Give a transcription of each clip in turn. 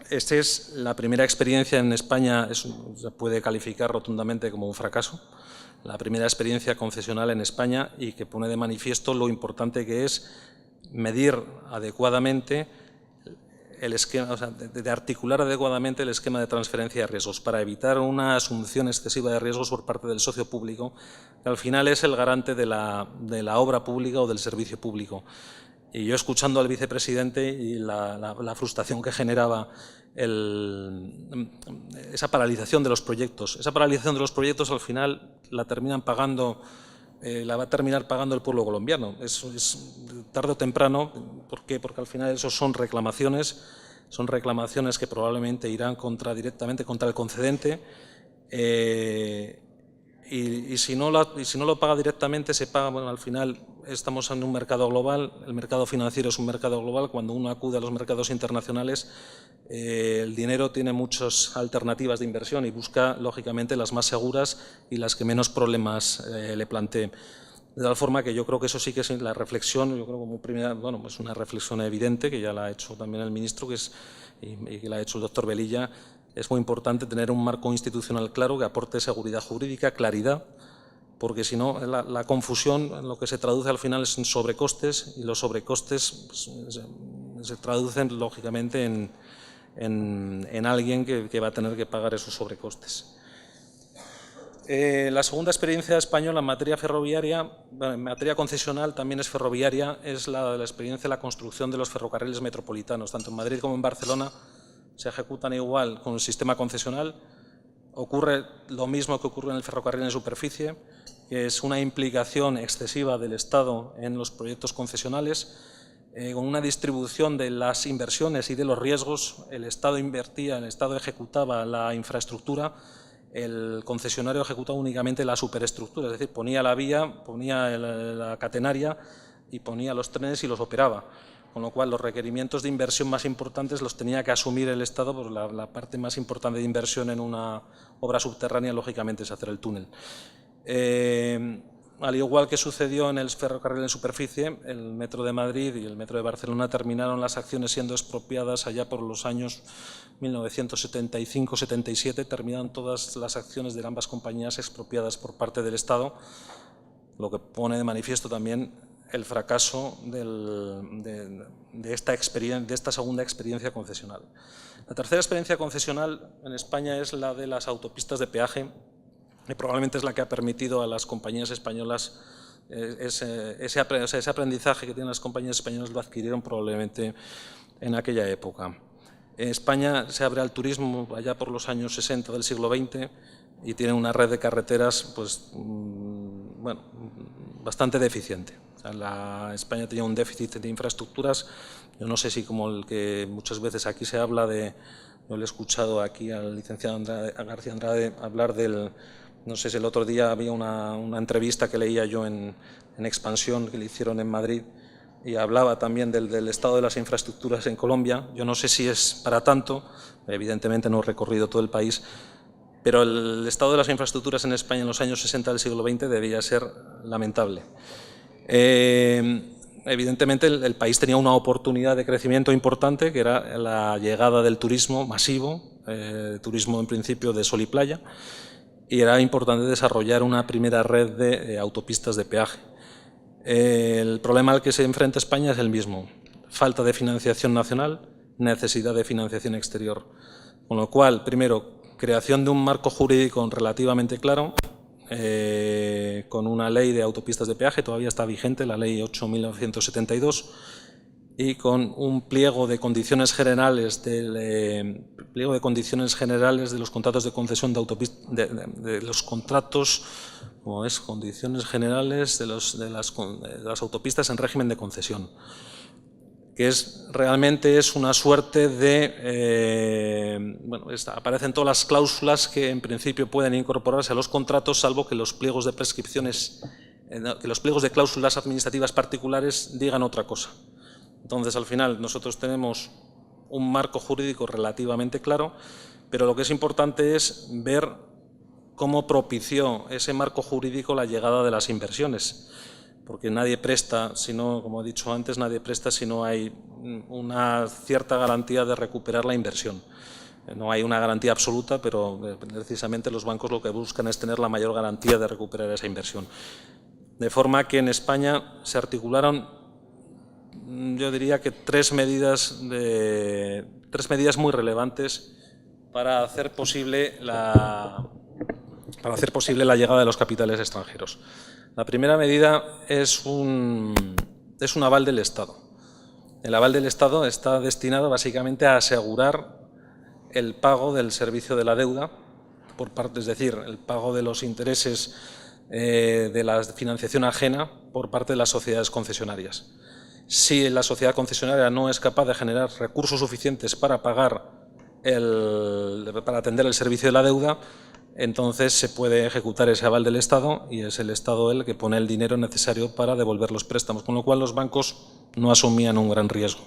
Esta es la primera experiencia en España, se puede calificar rotundamente como un fracaso, la primera experiencia concesional en España, y que pone de manifiesto lo importante que es medir adecuadamente el esquema, o sea, de articular adecuadamente el esquema de transferencia de riesgos para evitar una asunción excesiva de riesgos por parte del socio público, que al final es el garante de la obra pública o del servicio público. Y yo, escuchando al vicepresidente y la frustración que generaba esa paralización de los proyectos. Esa paralización de los proyectos al final la va a terminar pagando el pueblo colombiano. Eso es tarde o temprano. ¿Por qué? Porque al final eso son reclamaciones que probablemente irán directamente contra el concedente. Y si no lo paga directamente, se paga, bueno, al final estamos en un mercado global, el mercado financiero es un mercado global. Cuando uno acude a los mercados internacionales, el dinero tiene muchas alternativas de inversión y busca, lógicamente, las más seguras y las que menos problemas le planteen. De tal forma que yo creo que eso sí que es la reflexión, yo creo como primera, bueno, es una reflexión evidente, que ya la ha hecho también el ministro, y que la ha hecho el doctor Velilla. Es muy importante tener un marco institucional claro que aporte seguridad jurídica, claridad, porque si no, la confusión en lo que se traduce al final es en sobrecostes, y los sobrecostes se traducen lógicamente en alguien que va a tener que pagar esos sobrecostes. La segunda experiencia española en materia ferroviaria, en materia concesional, también es ferroviaria, es la experiencia de la construcción de los ferrocarriles metropolitanos. Tanto en Madrid como en Barcelona se ejecutan igual con el sistema concesional. Ocurre lo mismo que ocurre en el ferrocarril en superficie, que es una implicación excesiva del Estado en los proyectos concesionales, con una distribución de las inversiones y de los riesgos. El Estado invertía, el Estado ejecutaba la infraestructura, el concesionario ejecutaba únicamente la superestructura, es decir, ponía la vía, ponía la catenaria y ponía los trenes y los operaba. Con lo cual, los requerimientos de inversión más importantes los tenía que asumir el Estado, porque la parte más importante de inversión en una obra subterránea, lógicamente, es hacer el túnel. Al igual que sucedió en el ferrocarril en superficie, el Metro de Madrid y el Metro de Barcelona terminaron las acciones siendo expropiadas allá por los años 1975-77, terminaron todas las acciones de ambas compañías expropiadas por parte del Estado, lo que pone de manifiesto también el fracaso de esta segunda experiencia concesional. La tercera experiencia concesional en España es la de las autopistas de peaje, que probablemente es la que ha permitido a las compañías españolas, ese aprendizaje que tienen las compañías españolas lo adquirieron probablemente en aquella época. En España se abre al turismo allá por los años 60 del siglo XX y tiene una red de carreteras, pues, bueno, bastante deficiente. España tenía un déficit de infraestructuras. Yo no sé si, como el que muchas veces aquí se habla de, yo le he escuchado aquí al licenciado García Andrade hablar del, no sé si el otro día había una entrevista que leía yo en Expansión, que le hicieron en Madrid, y hablaba también del estado de las infraestructuras en Colombia. Yo no sé si es para tanto, evidentemente no he recorrido todo el país, pero el estado de las infraestructuras en España en los años 60 del siglo XX debía ser lamentable. Evidentemente el país tenía una oportunidad de crecimiento importante, que era la llegada del turismo masivo, turismo en principio de sol y playa, y era importante desarrollar una primera red de autopistas de peaje. El problema al que se enfrenta España es el mismo: falta de financiación nacional, necesidad de financiación exterior. Con lo cual, primero, creación de un marco jurídico relativamente claro, con una ley de autopistas de peaje, todavía está vigente, la ley 8.972, y con un pliego de condiciones generales de los contratos de concesión de autopistas, de los contratos, como es, condiciones generales de las autopistas en régimen de concesión, que realmente es una suerte de, bueno, aparecen todas las cláusulas que en principio pueden incorporarse a los contratos, salvo que los pliegos de prescripciones, que los pliegos de cláusulas administrativas particulares digan otra cosa. Entonces, al final, nosotros tenemos un marco jurídico relativamente claro, pero lo que es importante es ver cómo propició ese marco jurídico la llegada de las inversiones. porque nadie presta, como he dicho antes, nadie presta si no hay una cierta garantía de recuperar la inversión. No hay una garantía absoluta, pero precisamente los bancos lo que buscan es tener la mayor garantía de recuperar esa inversión. De forma que en España se articularon, yo diría que tres medidas muy relevantes para hacer posible la llegada de los capitales extranjeros. La primera medida es un aval del Estado. El aval del Estado está destinado básicamente a asegurar el pago del servicio de la deuda, por parte, es decir, el pago de los intereses de la financiación ajena por parte de las sociedades concesionarias. Si la sociedad concesionaria no es capaz de generar recursos suficientes para para atender el servicio de la deuda, entonces se puede ejecutar ese aval del Estado y es el Estado el que pone el dinero necesario para devolver los préstamos, con lo cual los bancos no asumían un gran riesgo.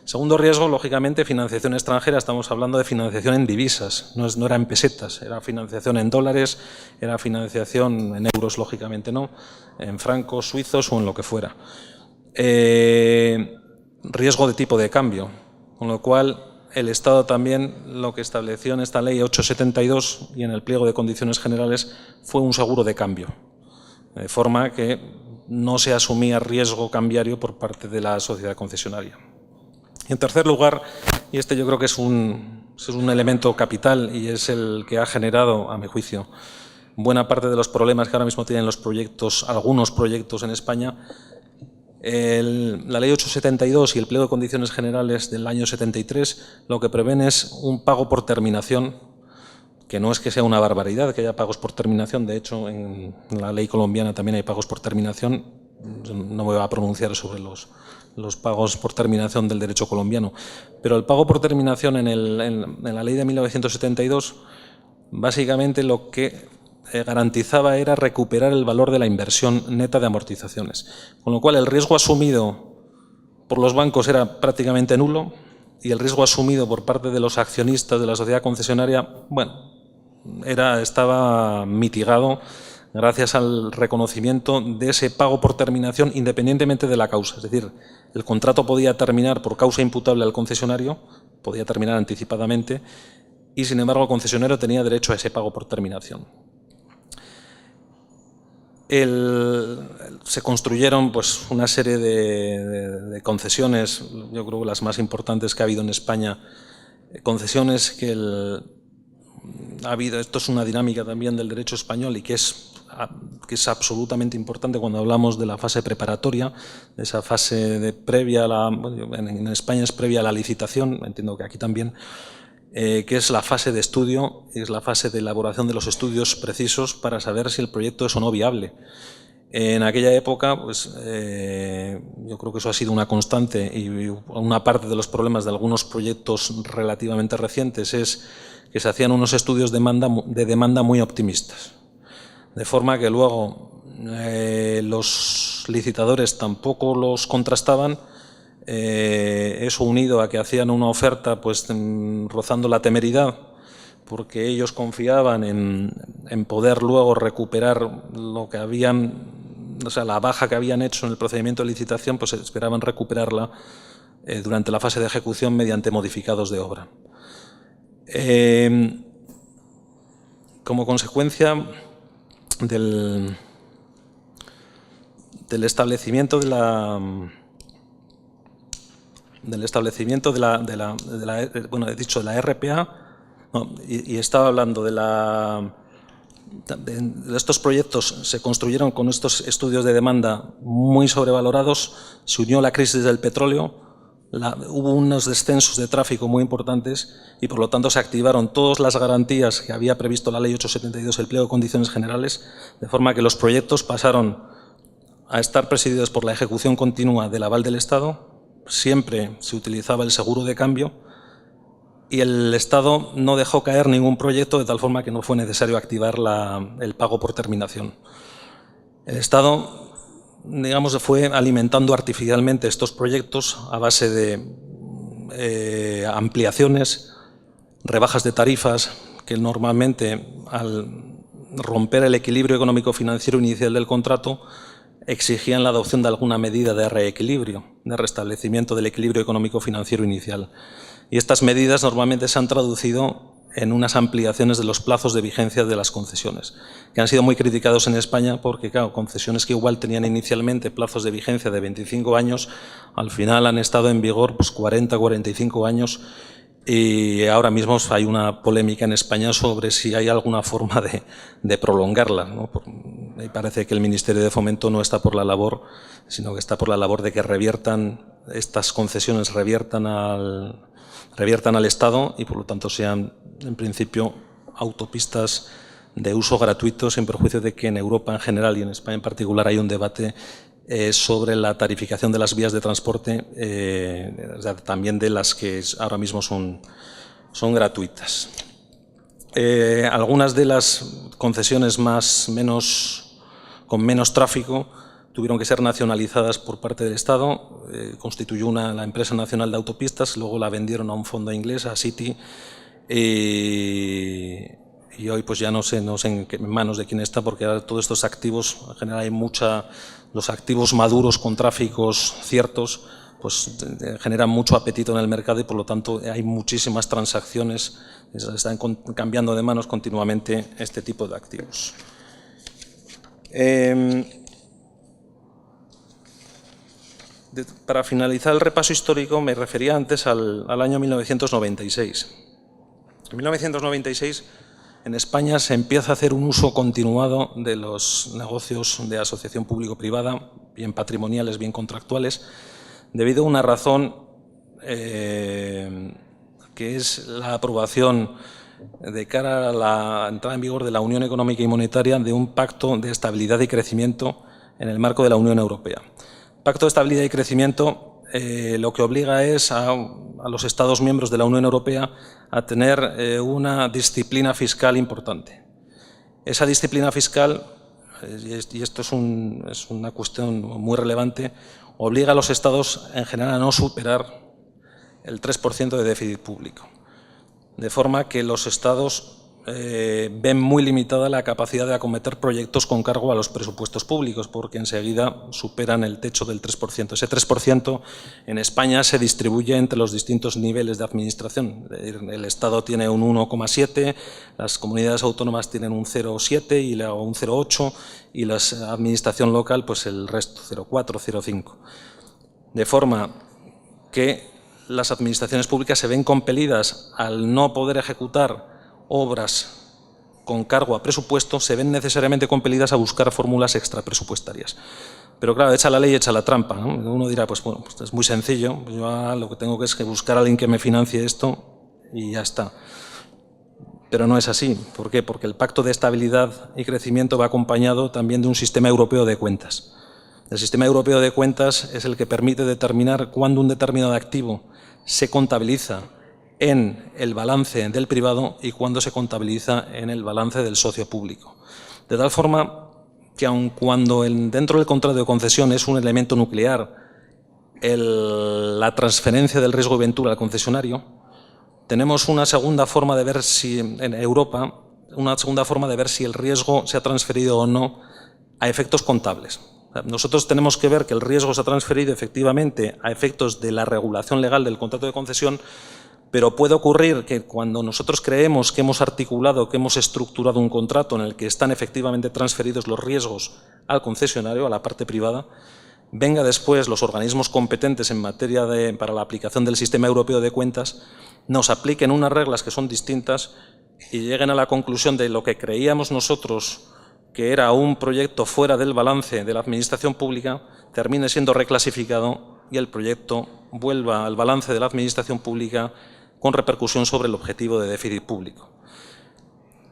Segundo riesgo, lógicamente, financiación extranjera. Estamos hablando de financiación en divisas, no era en pesetas, era financiación en dólares, era financiación en euros, lógicamente no, en francos suizos o en lo que fuera. Riesgo de tipo de cambio, con lo cual el Estado también lo que estableció en esta ley 872 y en el pliego de condiciones generales fue un seguro de cambio, de forma que no se asumía riesgo cambiario por parte de la sociedad concesionaria. Y en tercer lugar, y este yo creo que es un elemento capital y es el que ha generado, a mi juicio, buena parte de los problemas que ahora mismo tienen los proyectos, algunos proyectos en España. La ley 872 y el pliego de condiciones generales del año 73 lo que prevén es un pago por terminación, que no es que sea una barbaridad que haya pagos por terminación. De hecho, en la ley colombiana también hay pagos por terminación. No me voy a pronunciar sobre los pagos por terminación del derecho colombiano, pero el pago por terminación en la ley de 1972 básicamente lo que garantizaba era recuperar el valor de la inversión neta de amortizaciones, con lo cual el riesgo asumido por los bancos era prácticamente nulo y el riesgo asumido por parte de los accionistas de la sociedad concesionaria, bueno, estaba mitigado gracias al reconocimiento de ese pago por terminación independientemente de la causa. Es decir, el contrato podía terminar por causa imputable al concesionario, podía terminar anticipadamente y, sin embargo, el concesionario tenía derecho a ese pago por terminación. Se construyeron pues, una serie de concesiones, yo creo que las más importantes que ha habido en España, concesiones que esto es una dinámica también del derecho español y que es absolutamente importante cuando hablamos de la fase preparatoria, de esa fase previa en España es previa a la licitación, entiendo que aquí también, que es la fase de estudio, es la fase de elaboración de los estudios precisos para saber si el proyecto es o no viable. En aquella época, pues, yo creo que eso ha sido una constante y una parte de los problemas de algunos proyectos relativamente recientes es que se hacían unos estudios de demanda muy optimistas, de forma que luego los licitadores tampoco los contrastaban. Eso unido a que hacían una oferta pues rozando la temeridad, porque ellos confiaban en poder luego recuperar lo que habían, o sea, la baja que habían hecho en el procedimiento de licitación, pues esperaban recuperarla durante la fase de ejecución mediante modificados de obra. Como consecuencia del establecimiento de la RPA, no, y estaba hablando de estos proyectos. Se construyeron con estos estudios de demanda muy sobrevalorados, se unió la crisis del petróleo, hubo unos descensos de tráfico muy importantes y por lo tanto se activaron todas las garantías que había previsto la ley 872, el pliego de condiciones generales, de forma que los proyectos pasaron a estar presididos por la ejecución continua del aval del Estado. Siempre se utilizaba el seguro de cambio y el Estado no dejó caer ningún proyecto, de tal forma que no fue necesario activar el pago por terminación. El Estado, digamos, fue alimentando artificialmente estos proyectos a base de ampliaciones, rebajas de tarifas, que normalmente, al romper el equilibrio económico-financiero inicial del contrato, exigían la adopción de alguna medida de reequilibrio, de restablecimiento del equilibrio económico-financiero inicial. Y estas medidas normalmente se han traducido en unas ampliaciones de los plazos de vigencia de las concesiones, que han sido muy criticados en España porque, claro, concesiones que igual tenían inicialmente plazos de vigencia de 25 años, al final han estado en vigor pues, 40, 45 años, y ahora mismo hay una polémica en España sobre si hay alguna forma de prolongarla, ¿no? Me parece que el Ministerio de Fomento no está por la labor, sino que está por la labor de que reviertan estas concesiones, reviertan al Estado y por lo tanto sean en principio autopistas de uso gratuito, sin perjuicio de que en Europa en general y en España en particular hay un debate sobre la tarificación de las vías de transporte, o sea, también de las que ahora mismo son gratuitas. Algunas de las concesiones con menos tráfico tuvieron que ser nacionalizadas por parte del Estado. Constituyó la Empresa Nacional de Autopistas, luego la vendieron a un fondo inglés, a City, y hoy pues ya no sé en manos de quién está, porque ahora todos estos activos, en general hay los activos maduros con tráficos ciertos, pues generan mucho apetito en el mercado y por lo tanto hay muchísimas transacciones, están cambiando de manos continuamente este tipo de activos. Para finalizar el repaso histórico me refería antes al año 1996. En 1996 en España se empieza a hacer un uso continuado de los negocios de asociación público-privada, bien patrimoniales, bien contractuales, debido a una razón que es la aprobación de cara a la entrada en vigor de la Unión Económica y Monetaria de un pacto de estabilidad y crecimiento en el marco de la Unión Europea. Pacto de estabilidad y crecimiento lo que obliga es a los Estados miembros de la Unión Europea a tener una disciplina fiscal importante. Esa disciplina fiscal, y esto es una cuestión muy relevante, obliga a los Estados en general a no superar el 3% de déficit público. De forma que los Estados ven muy limitada la capacidad de acometer proyectos con cargo a los presupuestos públicos, porque enseguida superan el techo del 3%. Ese 3% en España se distribuye entre los distintos niveles de administración. El Estado tiene un 1,7, las comunidades autónomas tienen un 0,7 y un 0,8 y la administración local pues el resto, 0,4, 0,5. De forma que las administraciones públicas se ven compelidas al no poder ejecutar obras con cargo a presupuesto, se ven necesariamente compelidas a buscar fórmulas extrapresupuestarias. Pero claro, echa la ley, echa la trampa, ¿no? Uno dirá, pues bueno, pues es muy sencillo, yo lo que tengo es que buscar a alguien que me financie esto y ya está. Pero no es así. ¿Por qué? Porque el Pacto de Estabilidad y Crecimiento va acompañado también de un sistema europeo de cuentas. El sistema europeo de cuentas es el que permite determinar cuándo un determinado activo se contabiliza en el balance del privado y cuando se contabiliza en el balance del socio público. De tal forma que aun cuando dentro del contrato de concesión es un elemento nuclear la transferencia del riesgo de ventura al concesionario, tenemos una segunda forma de ver si en Europa, una segunda forma de ver si el riesgo se ha transferido o no a efectos contables. Nosotros tenemos que ver que el riesgo se ha transferido efectivamente a efectos de la regulación legal del contrato de concesión, pero puede ocurrir que cuando nosotros creemos que hemos articulado, que hemos estructurado un contrato en el que están efectivamente transferidos los riesgos al concesionario, a la parte privada, venga después los organismos competentes en materia para la aplicación del sistema europeo de cuentas, nos apliquen unas reglas que son distintas y lleguen a la conclusión de lo que creíamos nosotros que era un proyecto fuera del balance de la administración pública, termine siendo reclasificado y el proyecto vuelva al balance de la administración pública con repercusión sobre el objetivo de déficit público.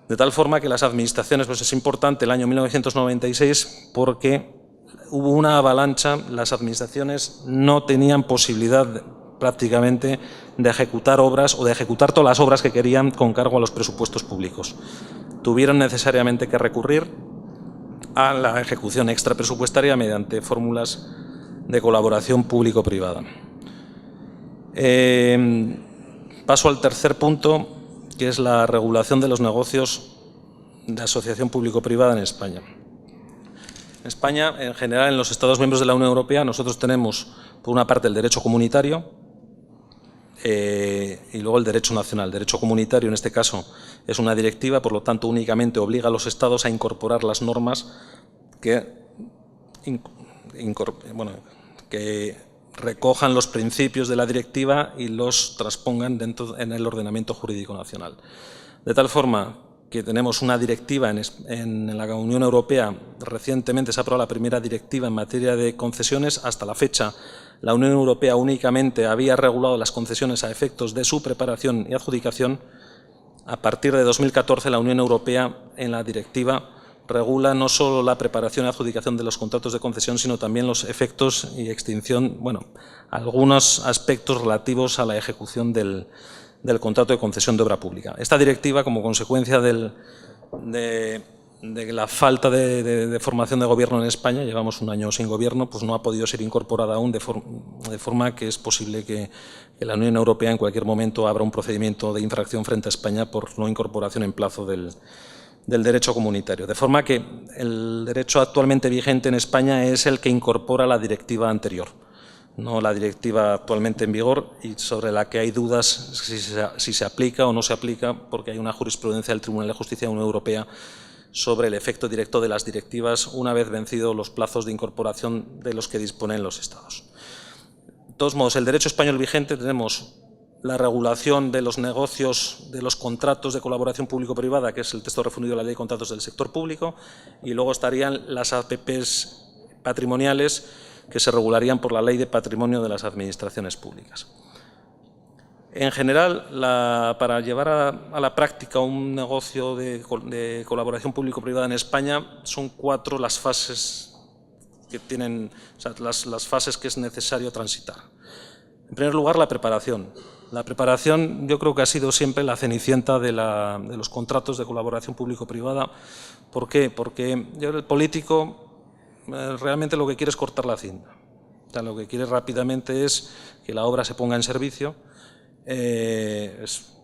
De tal forma que las administraciones, pues es importante el año 1996 porque hubo una avalancha, las administraciones no tenían posibilidad prácticamente de ejecutar obras o de ejecutar todas las obras que querían con cargo a los presupuestos públicos. Tuvieron necesariamente que recurrir a la ejecución extrapresupuestaria mediante fórmulas de colaboración público-privada. Paso al tercer punto, que es la regulación de los negocios de asociación público-privada en España. En España, en general, en los Estados miembros de la Unión Europea, nosotros tenemos, por una parte, el derecho comunitario y luego el derecho nacional. El derecho comunitario, en este caso, es una directiva, por lo tanto, únicamente obliga a los Estados a incorporar las normas que recojan los principios de la directiva y los transpongan en el ordenamiento jurídico nacional. De tal forma que tenemos una directiva en la Unión Europea. Recientemente se ha aprobado la primera directiva en materia de concesiones. Hasta la fecha, la Unión Europea únicamente había regulado las concesiones a efectos de su preparación y adjudicación. A partir de 2014, la Unión Europea, en la directiva, regula no solo la preparación y adjudicación de los contratos de concesión, sino también los efectos y extinción, algunos aspectos relativos a la ejecución del contrato de concesión de obra pública. Esta directiva, como consecuencia de la falta de formación de gobierno en España, llevamos un año sin gobierno, pues no ha podido ser incorporada aún, de forma que es posible que la Unión Europea en cualquier momento abra un procedimiento de infracción frente a España por no incorporación en plazo del derecho comunitario. De forma que el derecho actualmente vigente en España es el que incorpora la directiva anterior, no la directiva actualmente en vigor, y sobre la que hay dudas si se aplica o no se aplica, porque hay una jurisprudencia del Tribunal de Justicia de la Unión Europea sobre el efecto directo de las directivas una vez vencidos los plazos de incorporación de los que disponen los Estados. De todos modos, el derecho español vigente tenemos la regulación de los negocios, de los contratos de colaboración público-privada, que es el texto refundido de la Ley de Contratos del Sector Público, y luego estarían las APPs patrimoniales, que se regularían por la Ley de Patrimonio de las Administraciones Públicas. En general, para llevar a la práctica un negocio de colaboración público-privada en España, son 4 las fases que tienen, las fases que es necesario transitar. En primer lugar, la preparación. La preparación yo creo que ha sido siempre la cenicienta de los contratos de colaboración público-privada. ¿Por qué? Porque el político realmente lo que quiere es cortar la cinta. O sea, lo que quiere rápidamente es que la obra se ponga en servicio. Es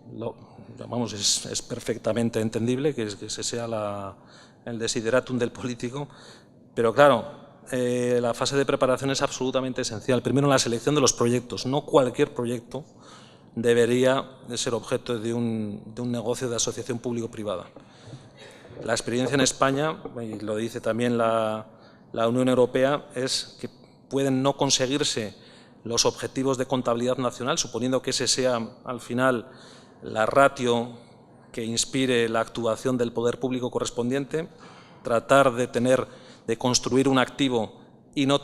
perfectamente entendible que ese sea el desideratum del político, pero claro, la fase de preparación es absolutamente esencial. Primero, la selección de los proyectos. No cualquier proyecto debería ser objeto de un negocio de asociación público-privada. La experiencia en España, y lo dice también la Unión Europea, es que pueden no conseguirse los objetivos de contabilidad nacional, suponiendo que ese sea al final la ratio que inspire la actuación del poder público correspondiente, tratar de construir un activo y no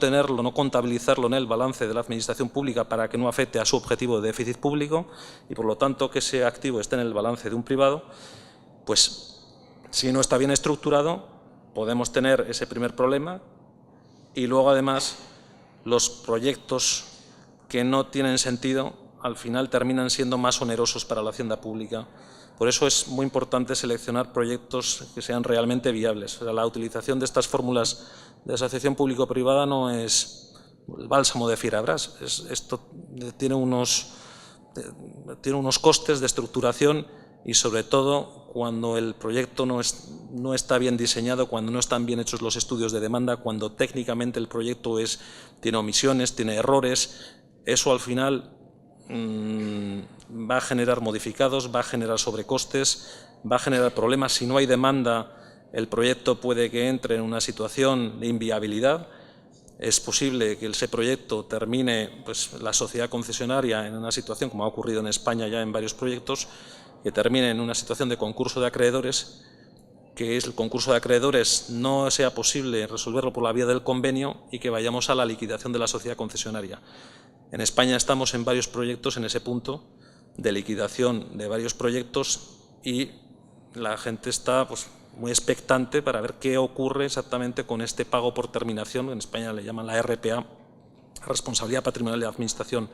contabilizarlo en el balance de la administración pública para que no afecte a su objetivo de déficit público, y por lo tanto que ese activo esté en el balance de un privado. Pues si no está bien estructurado, podemos tener ese primer problema, y luego además los proyectos que no tienen sentido al final terminan siendo más onerosos para la hacienda pública. Por eso es muy importante seleccionar proyectos que sean realmente viables. O sea, la utilización de estas fórmulas de asociación público-privada no es el bálsamo de fierabrás. Esto tiene unos costes de estructuración, y sobre todo cuando el proyecto no está bien diseñado, cuando no están bien hechos los estudios de demanda, cuando técnicamente el proyecto tiene omisiones, tiene errores. Eso al final va a generar modificados, va a generar sobrecostes, va a generar problemas. Si no hay demanda, el proyecto puede que entre en una situación de inviabilidad. Es posible que ese proyecto termine, la sociedad concesionaria, en una situación, como ha ocurrido en España ya en varios proyectos, que termine en una situación de concurso de acreedores, que el concurso de acreedores no sea posible resolverlo por la vía del convenio y que vayamos a la liquidación de la sociedad concesionaria. En España estamos en varios proyectos en ese punto de liquidación de varios proyectos, y la gente está muy expectante para ver qué ocurre exactamente con este pago por terminación. En España le llaman la RPA, Responsabilidad Patrimonial de la Administración,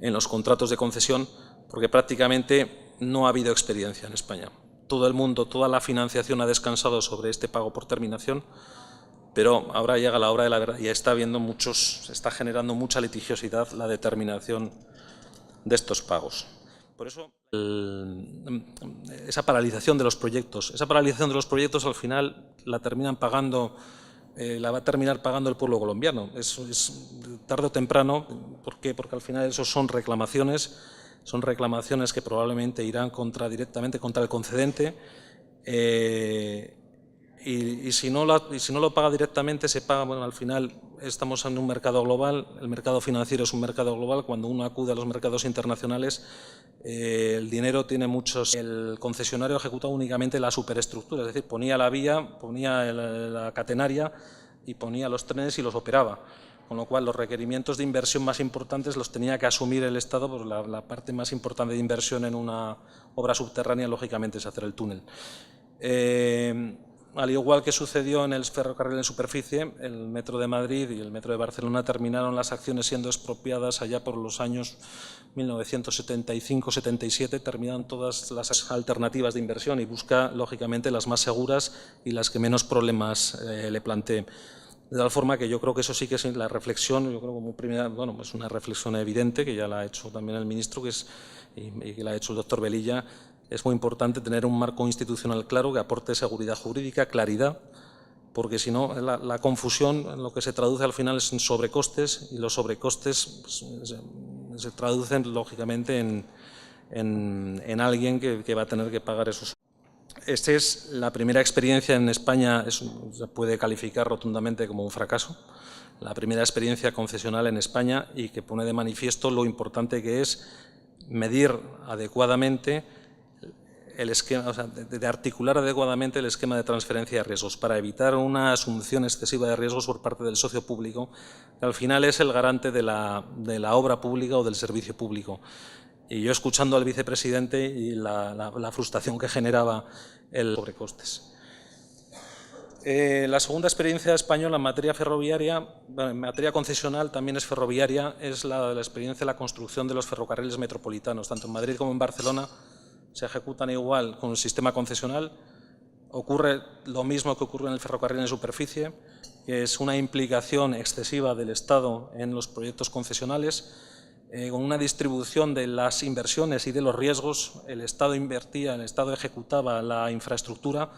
en los contratos de concesión, porque prácticamente no ha habido experiencia en España. Todo el mundo, toda la financiación ha descansado sobre este pago por terminación, pero ahora llega la hora de la verdad y está generando mucha litigiosidad la determinación de estos pagos. Por eso, esa paralización de los proyectos al final la terminan pagando la va a terminar pagando el pueblo colombiano. Eso es tarde o temprano. ¿Por qué? Porque al final eso son reclamaciones que probablemente irán directamente contra el concedente. Y si no lo paga directamente, se paga, bueno, al final estamos en un mercado global, el mercado financiero es un mercado global, cuando uno acude a los mercados internacionales, el dinero tiene muchos. El concesionario ejecutaba únicamente la superestructura, es decir, ponía la vía, ponía la catenaria y ponía los trenes y los operaba, con lo cual los requerimientos de inversión más importantes los tenía que asumir el Estado, porque la parte más importante de inversión en una obra subterránea, lógicamente, es hacer el túnel. Al igual que sucedió en el ferrocarril en superficie, el Metro de Madrid y el Metro de Barcelona terminaron las acciones siendo expropiadas allá por los años 1975-77, terminan todas las alternativas de inversión y busca, lógicamente, las más seguras y las que menos problemas le planteen. De tal forma que yo creo que eso sí que es la reflexión, yo creo como primera, bueno, es una reflexión evidente, que ya la ha hecho también el ministro y que la ha hecho el doctor Velilla. Es muy importante tener un marco institucional claro que aporte seguridad jurídica, claridad, porque si no, la confusión en lo que se traduce al final es en sobrecostes, y los sobrecostes pues, se traducen lógicamente en alguien que va a tener que pagar esos. Esta es la primera experiencia en España, se puede calificar rotundamente como un fracaso, la primera experiencia concesional en España, y que pone de manifiesto lo importante que es medir adecuadamente el esquema, o sea, de articular adecuadamente el esquema de transferencia de riesgos para evitar una asunción excesiva de riesgos por parte del socio público, que al final es el garante de la obra pública o del servicio público. Y yo, escuchando al vicepresidente y la frustración que generaba el sobrecostes. La segunda experiencia española en materia ferroviaria, bueno, en materia concesional también es ferroviaria, es la experiencia de la construcción de los ferrocarriles metropolitanos. Tanto en Madrid como en Barcelona se ejecutan igual con el sistema concesional. Ocurre lo mismo que ocurre en el ferrocarril en superficie, que es una implicación excesiva del Estado en los proyectos concesionales, con una distribución de las inversiones y de los riesgos. El Estado invertía, el Estado ejecutaba la infraestructura,